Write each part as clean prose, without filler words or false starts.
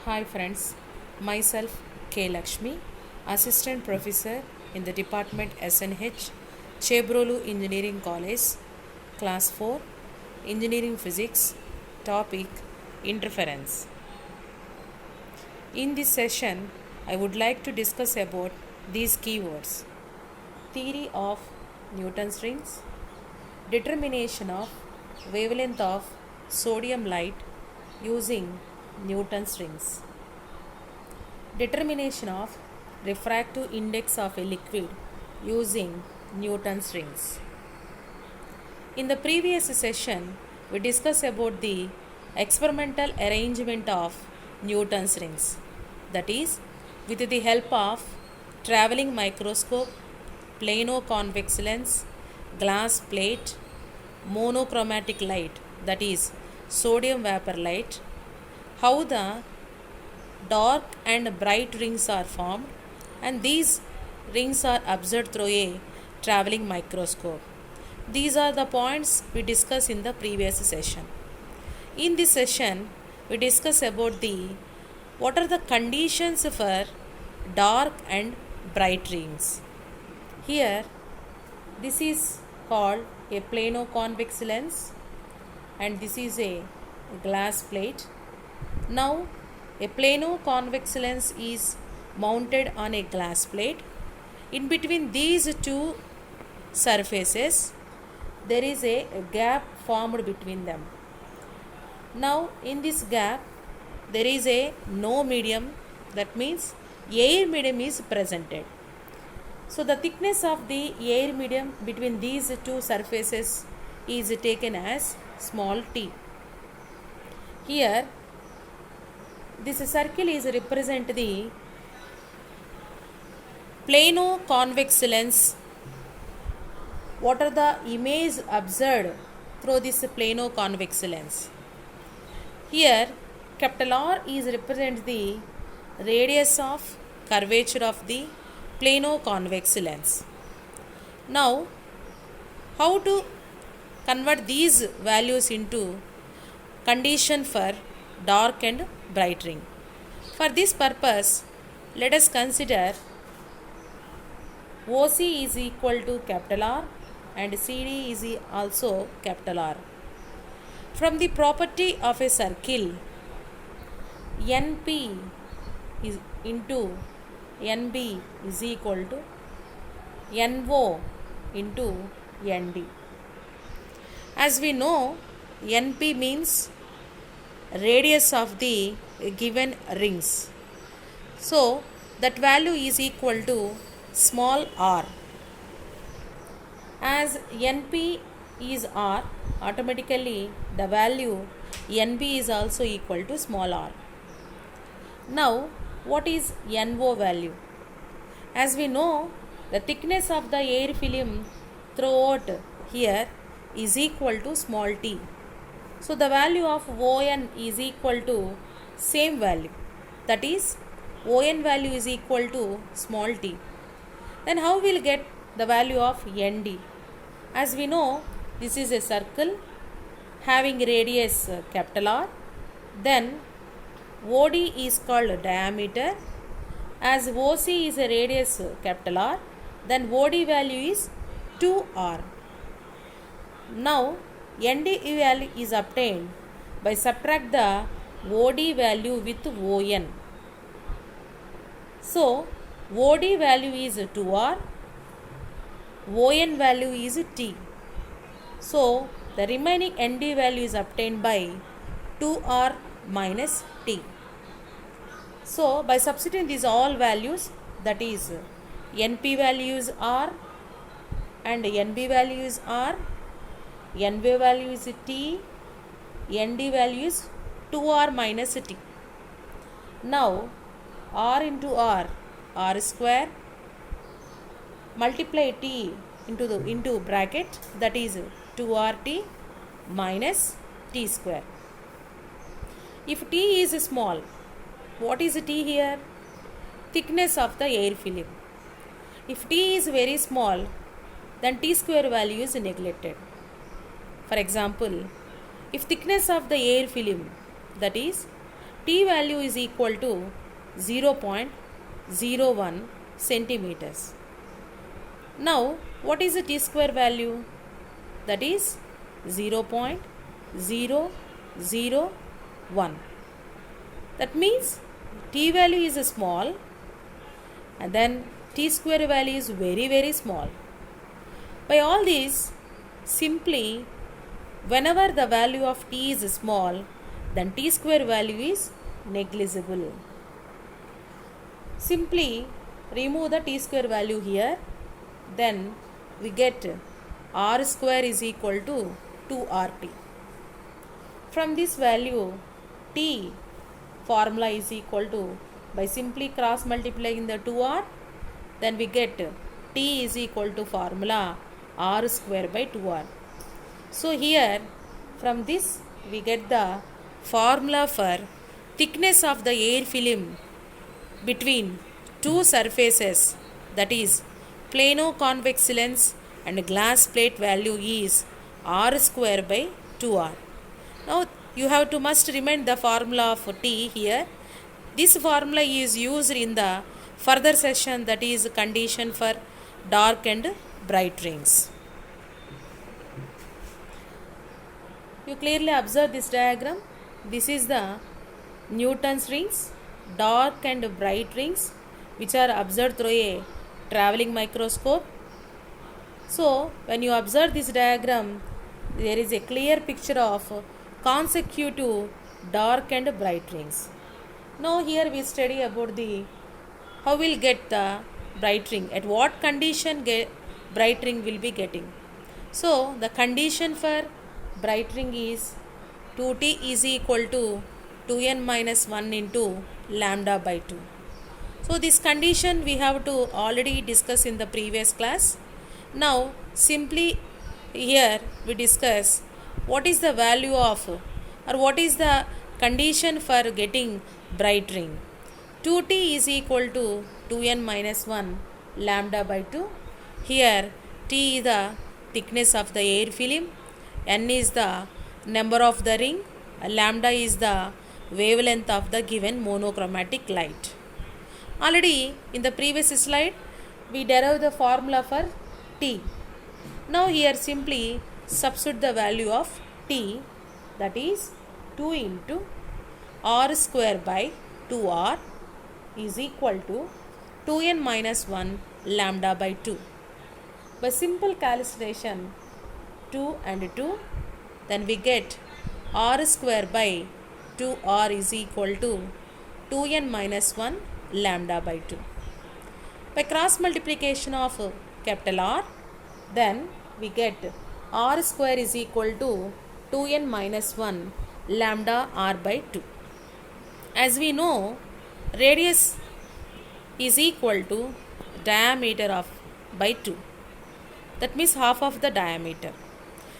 Hi friends, myself K. Lakshmi, Assistant Professor in the Department SNH, Chebrolu Engineering College, Class 4, Engineering Physics, topic Interference. In this session, I would like to discuss about these keywords: theory of Newton's rings, determination of wavelength of sodium light using Newton's rings, determination of refractive index of a liquid using Newton's rings. In the previous session, we discussed about the experimental arrangement of Newton's rings, that is, with the help of traveling microscope, plano convex lens, glass plate, monochromatic light, that is, sodium vapor light, how the dark and bright rings are formed, and these rings are observed through a traveling microscope. These are the points we discussed in the previous session. In this session, we discuss about the what are the conditions for dark and bright rings. Here, this is called a plano convex lens, and this is a glass plate. Now, a plano convex lens is mounted on a glass plate. In between these two surfaces, there is a gap formed between them. Now, in this gap, there is a no medium, that means air medium is presented. So, the thickness of the air medium between these two surfaces is taken as small t. Here, this circle is represent the plano convex lens. What are the image observed through this plano convex lens? Here, capital R is represent the radius of curvature of the plano convex lens. Now, how to convert these values into condition for dark and bright ring? For this purpose, let us consider OC is equal to capital R and CD is also capital R. From the property of a circle, NP is into NB is equal to NO into ND. As we know, NP means radius of the given rings. So, that value is equal to small r. As NP is r, automatically the value NB is also equal to small r. Now, what is NO value? As we know, the thickness of the air film throughout here is equal to small t. So, the value of ON is equal to same value, that is ON value is equal to small t. Then how we will get the value of ND? As we know, this is a circle having radius capital R. Then OD is called diameter. As OC is a radius capital R, then OD value is 2R. Now, ND value is obtained by subtract the OD value with ON. So, OD value is 2R, ON value is T. So, the remaining ND value is obtained by 2R minus T. So, by substituting these all values, that is NP value is R and NB value is R, NV value is T, ND value is 2R minus T. Now, R into R square, multiply T into bracket, that is 2RT minus T square. If T is small, what is T here? Thickness of the air film. If T is very small, then T square value is neglected. For example, if thickness of the air film, that is T value is equal to 0.01 centimeters. Now, what is the T square value? That is 0.001. That means T value is small and then T square value is very small. By all these, simply whenever the value of T is small, then T square value is negligible. Simply remove the T square value here, then we get R square is equal to 2RT. From this value, T formula is equal to, by simply cross multiplying the 2R, then we get T is equal to formula R square by 2R. So here from this we get the formula for thickness of the air film between two surfaces, that is plano convex lens and glass plate value is R square by 2R. Now you have to must remember the formula of T here. This formula is used in the further session, that is condition for dark and bright rings. You clearly observe this diagram. This is the Newton's rings, dark and bright rings, which are observed through a traveling microscope. So when you observe this diagram, there is a clear picture of consecutive dark and bright rings. Now here we study about the how we'll get the bright ring, at what condition bright ring will be getting. So the condition for bright ring is 2T is equal to 2n minus 1 into lambda by 2. So this condition we have to already discuss in the previous class. Now simply here we discuss what is the value of, or what is the condition for getting bright ring. 2T is equal to 2n minus 1 lambda by 2. Here T is the thickness of the air film, n is the number of the ring, lambda is the wavelength of the given monochromatic light. Already in the previous slide we derived the formula for T. Now here simply substitute the value of T, that is 2 into R square by 2R is equal to 2n minus 1 lambda by 2. By simple calculation 2 and 2, then we get R square by 2R is equal to 2n minus 1 lambda by 2. By cross multiplication of capital R, then we get R square is equal to 2n minus 1 lambda R by 2. As we know, radius is equal to diameter of by 2. That means half of the diameter.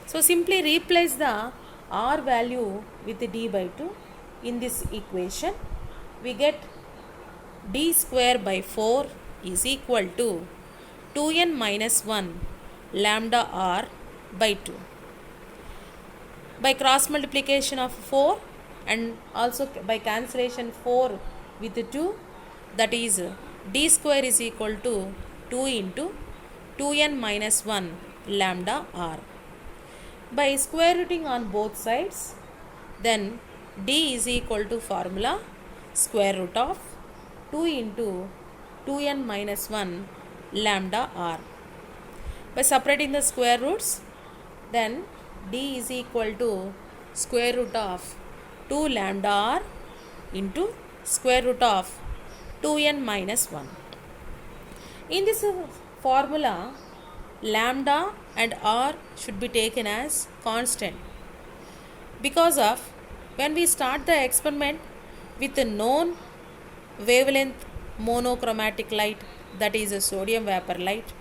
So simply replace the R value with d by 2 in this equation. We get d square by 4 is equal to 2n minus 1 lambda R by 2. By cross multiplication of 4 and also by cancellation 4 with 2, that is d square is equal to 2 into 2n minus 1 lambda R. By square rooting on both sides, then d is equal to formula square root of 2 into 2n minus 1 lambda R. By separating the square roots, then d is equal to square root of 2 lambda R into square root of 2n minus 1. In this formula, lambda and R should be taken as constant, because of when we start the experiment with a known wavelength monochromatic light, that is a sodium vapor light,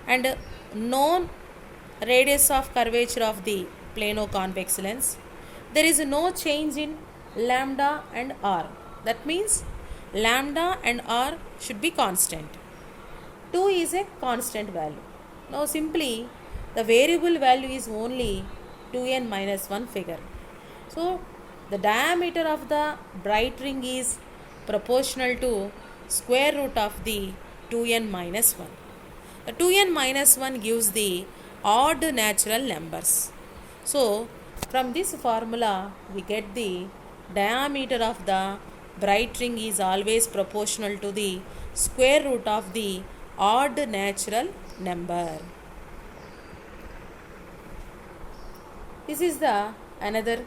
and known radius of curvature of the plano convex lens, there is no change in lambda and R. That means lambda and R should be constant. 2 is a constant value. Now simply the variable value is only 2n minus 1 figure. So the diameter of the bright ring is proportional to square root of the 2n minus 1. The 2n minus 1 gives the odd natural numbers. So, from this formula, we get the diameter of the bright ring is always proportional to the square root of the odd natural number. This is the another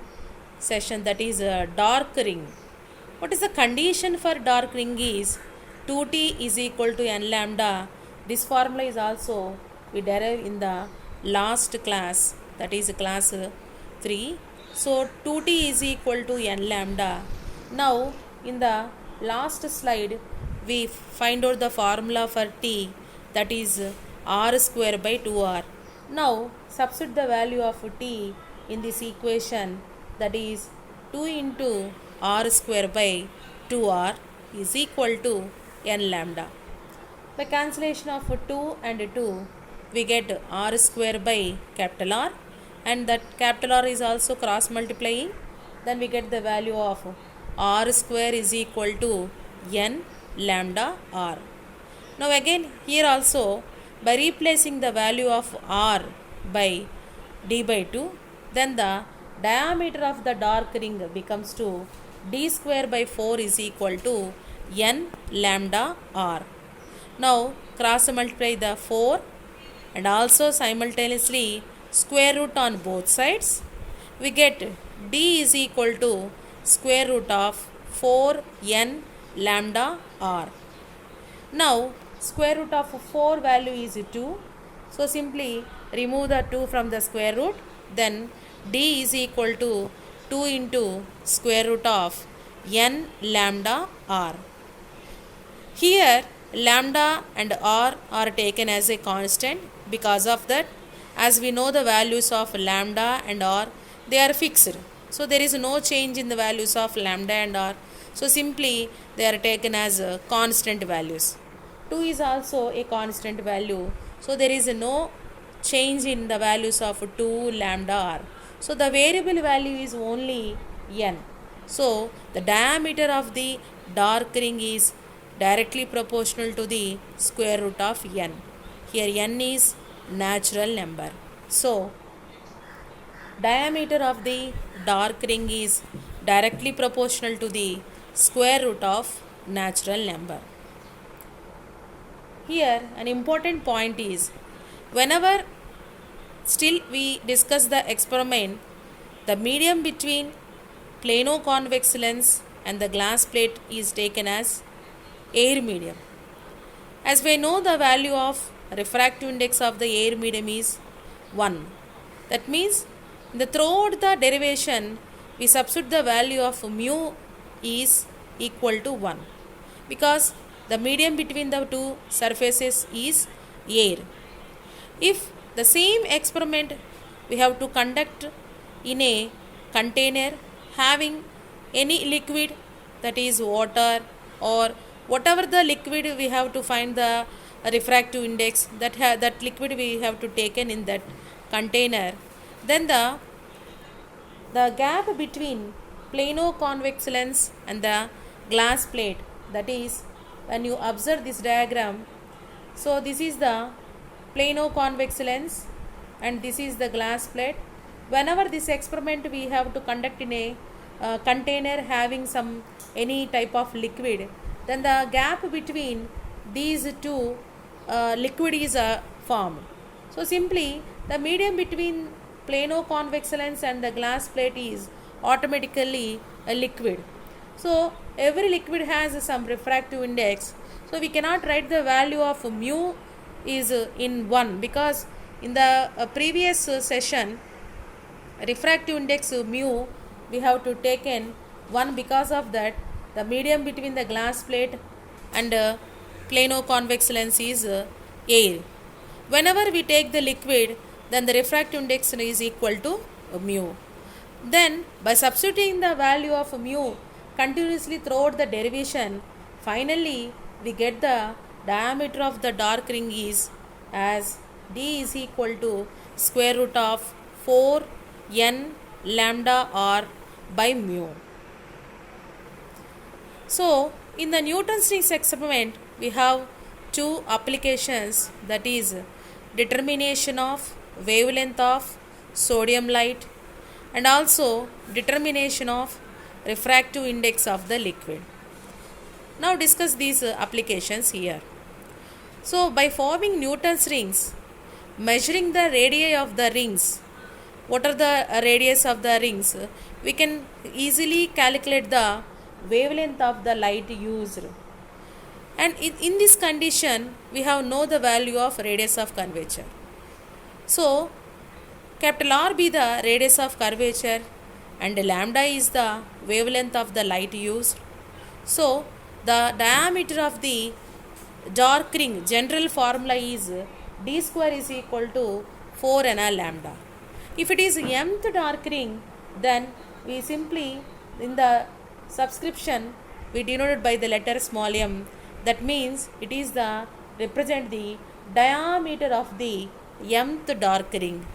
session, that is a dark ring. What is the condition for dark ring is 2t is equal to n lambda. This formula is also we derive in the last class, that is class 3. So 2t is equal to n lambda. Now in the last slide we find out the formula for t, that is r square by 2r. Now substitute the value of t in this equation, that is 2 into r square by 2r is equal to n lambda. By cancellation of 2 and 2, we get r square by capital R, and that capital R is also cross multiplying. Then we get the value of r square is equal to n lambda r. Now again here also, by replacing the value of r by d by 2, then the diameter of the dark ring becomes to d square by 4 is equal to n lambda r. Now cross multiply the 4 and also simultaneously square root on both sides. We get d is equal to square root of 4n lambda r. Now square root of 4 value is 2. So simply remove the 2 from the square root. Then d is equal to 2 into square root of n lambda r. Here lambda and r are taken as a constant. Because of that, as we know the values of lambda and r, they are fixed. So there is no change in the values of lambda and r. So simply they are taken as constant values. 2 is also a constant value. So there is no change in the values of 2 lambda r. So the variable value is only n. So the diameter of the dark ring is directly proportional to the square root of n. Here n is natural number. So diameter of the dark ring is directly proportional to the square root of natural number. Here an important point is, whenever still we discuss the experiment, the medium between plano-convex lens and the glass plate is taken as air medium. As we know, the value of refractive index of the air medium is 1. That means throughout the derivation we substitute the value of mu is equal to 1, because the medium between the two surfaces is air. If the same experiment we have to conduct in a container having any liquid, that is water or whatever the liquid, we have to find the refractive index, that liquid we have to taken in that container, then the gap between plano-convex lens and the glass plate, that is when you observe this diagram, so this is the plano-convex lens and this is the glass plate. Whenever this experiment we have to conduct in a container having some any type of liquid, then the gap between these two liquid is formed. So simply the medium between plano-convex lens and the glass plate is automatically a liquid. So every liquid has some refractive index. So we cannot write the value of mu is in 1, because in the previous session refractive index mu we have to taken 1. Because of that, the medium between the glass plate and plano-convex lens is air. Whenever we take the liquid, then the refractive index is equal to mu. Then by substituting the value of mu continuously throughout the derivation, finally we get the diameter of the dark ring is as d is equal to square root of 4n lambda r by mu. So, in the Newton's rings experiment, we have two applications, that is determination of wavelength of sodium light and also determination of refractive index of the liquid. Now discuss these applications here. So, by forming Newton's rings, measuring the radii of the rings, what are the radius of the rings, we can easily calculate the wavelength of the light used. And in this condition, we have know the value of radius of curvature. So, capital R be the radius of curvature and lambda is the wavelength of the light used. So, the diameter of the dark ring general formula is d square is equal to 4 n lambda. If it is mth dark ring, then we simply in the subscription we denoted by the letter small m. That means it is the represent the diameter of the mth dark ring.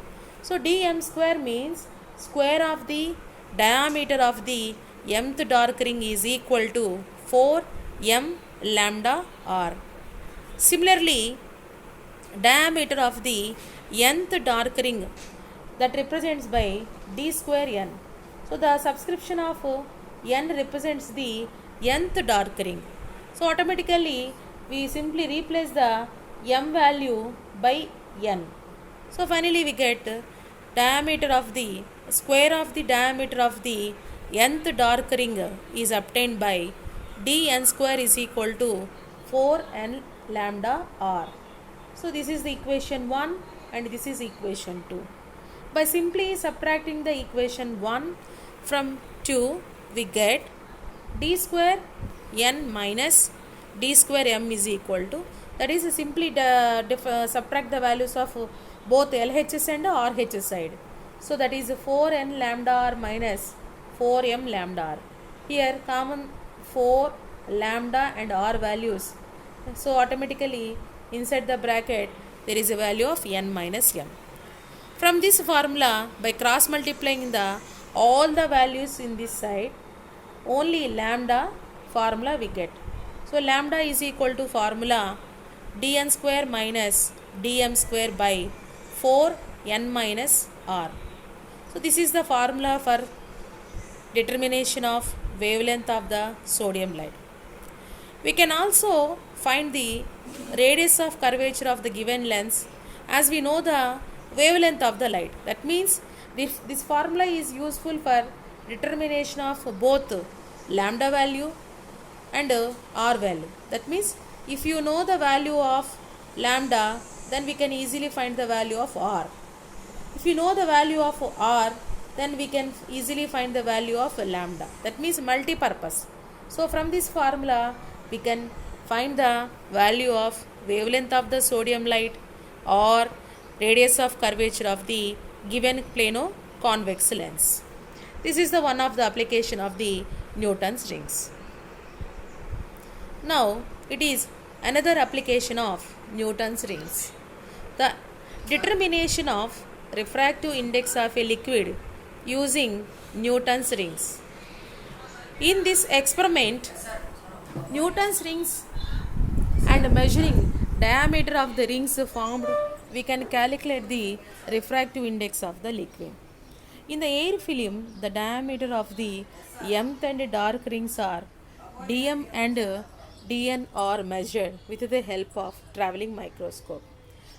So dm square means square of the diameter of the mth dark ring is equal to 4 m lambda r. Similarly, diameter of the nth dark ring that represents by d square n. So the subscription of n represents the nth dark ring. So automatically we simply replace the m value by n. So finally we get diameter of the square of the diameter of the nth dark ring is obtained by dn square is equal to 4n lambda r. So this is the equation 1 and this is equation 2. By simply subtracting the equation 1 from 2, we get d square n minus d square m is equal to, that is simply subtract the values of both LHS and RHS side. So that is 4n lambda r minus 4m lambda r. Here common 4 lambda and r values. So automatically inside the bracket there is a value of n minus m. From this formula, by cross multiplying the all the values in this side, only lambda formula we get. So lambda is equal to formula dn square minus dm square by 4n minus r. So this is the formula for determination of wavelength of the sodium light. We can also find the radius of curvature of the given lens as we know the wavelength of the light. That means this formula is useful for determination of both lambda value and r value. That means if you know the value of lambda, then we can easily find the value of r. If you know the value of r, then we can easily find the value of lambda. That means multi-purpose. So from this formula we can find the value of wavelength of the sodium light or radius of curvature of the given plano convex lens. This is the one of the application of the Newton's rings. Now it is another application of Newton's rings. The determination of refractive index of a liquid using Newton's rings. In this experiment, Newton's rings and measuring diameter of the rings formed, we can calculate the refractive index of the liquid. In the air film, the diameter of the mth and dark rings are dm and dn are measured with the help of traveling microscope.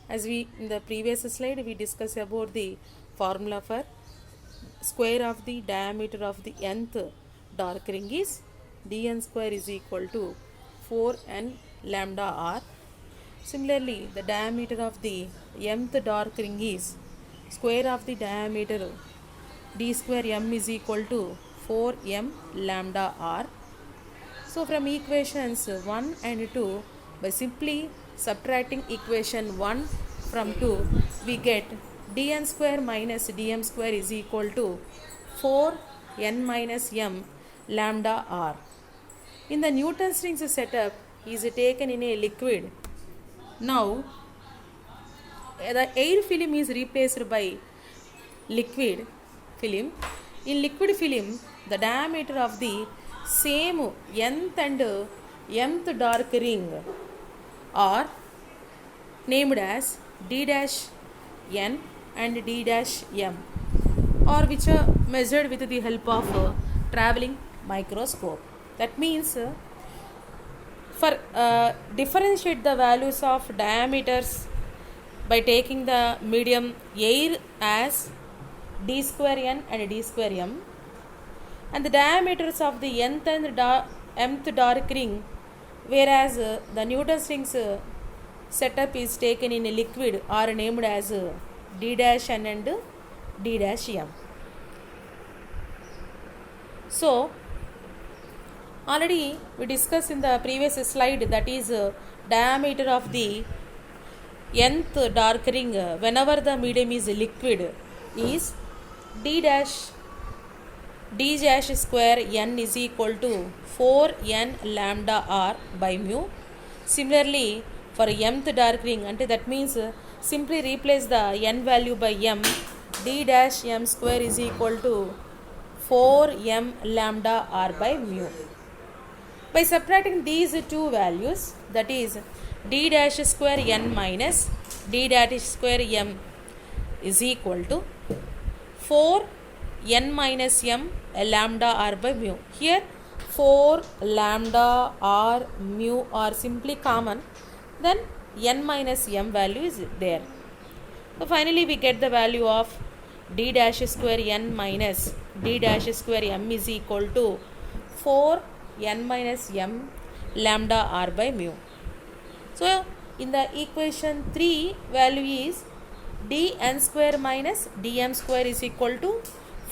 As we in the previous slide we discussed about the formula for square of the diameter of the nth dark ring is dn square is equal to 4n lambda r. Similarly, the diameter of the mth dark ring is square of the diameter d square m is equal to 4m lambda r. So from equations 1 and 2, by simply subtracting equation 1 from 2, we get dn square minus dm square is equal to 4n minus m lambda r. In the Newton's rings setup is taken in a liquid. Now the air film is replaced by liquid film. In liquid film, the diameter of the same nth and mth dark ring are named as d dash n and d dash m, or which are measured with the help of a traveling microscope. That means for differentiate the values of diameters by taking the medium air as d square n and d square m, and the diameters of the nth and mth dark ring, whereas the Newton's rings setup is taken in a liquid, are named as d dash n and d dash m. So already we discussed in the previous slide, that is diameter of the nth dark ring whenever the medium is liquid is d dash square n is equal to 4n lambda r by mu. Similarly for mth dark ring, and that means simply replace the n value by m, d dash m square is equal to 4m lambda r by mu. By subtracting these two values, that is d dash square n minus d dash square m is equal to 4n minus m lambda r by mu. Here 4 lambda r mu are simply common, then n minus m value is there. So finally we get the value of d dash square n minus d dash square m is equal to 4n minus m lambda r by mu. So in the equation 3, value is dn square minus dm square is equal to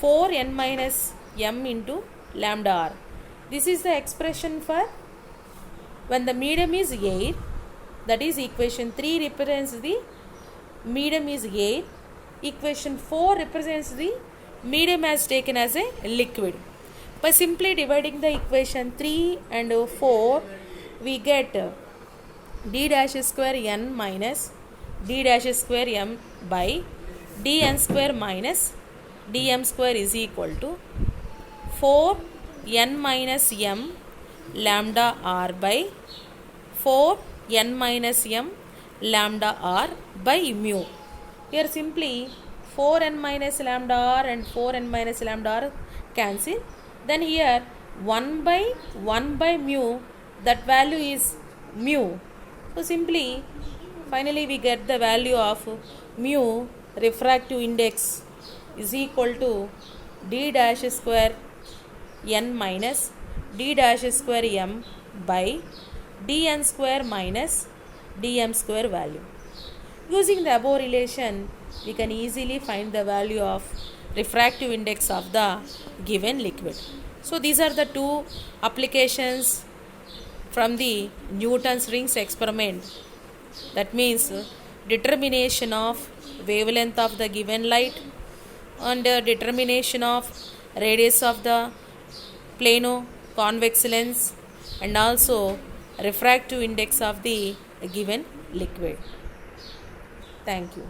4n minus m into lambda r. This is the expression for when the medium is air, that is equation 3 represents the medium is air, equation 4 represents the medium as taken as a liquid. By simply dividing the equation 3 and 4, we get d dash square n minus d dash square m by dn square minus dm square is equal to 4n minus m lambda r by 4n minus m lambda r by mu. Here simply 4n minus lambda r and 4n minus lambda r cancel. Then here 1 by mu, that value is mu. So simply finally we get the value of mu refractive index is equal to d dash square n minus d dash square m by dn square minus dm square value. Using the above relation, we can easily find the value of refractive index of the given liquid. So these are the two applications from the Newton's rings experiment. That means determination of wavelength of the given light and determination of radius of the plano convex lens, and also refractive index of the given liquid. Thank you.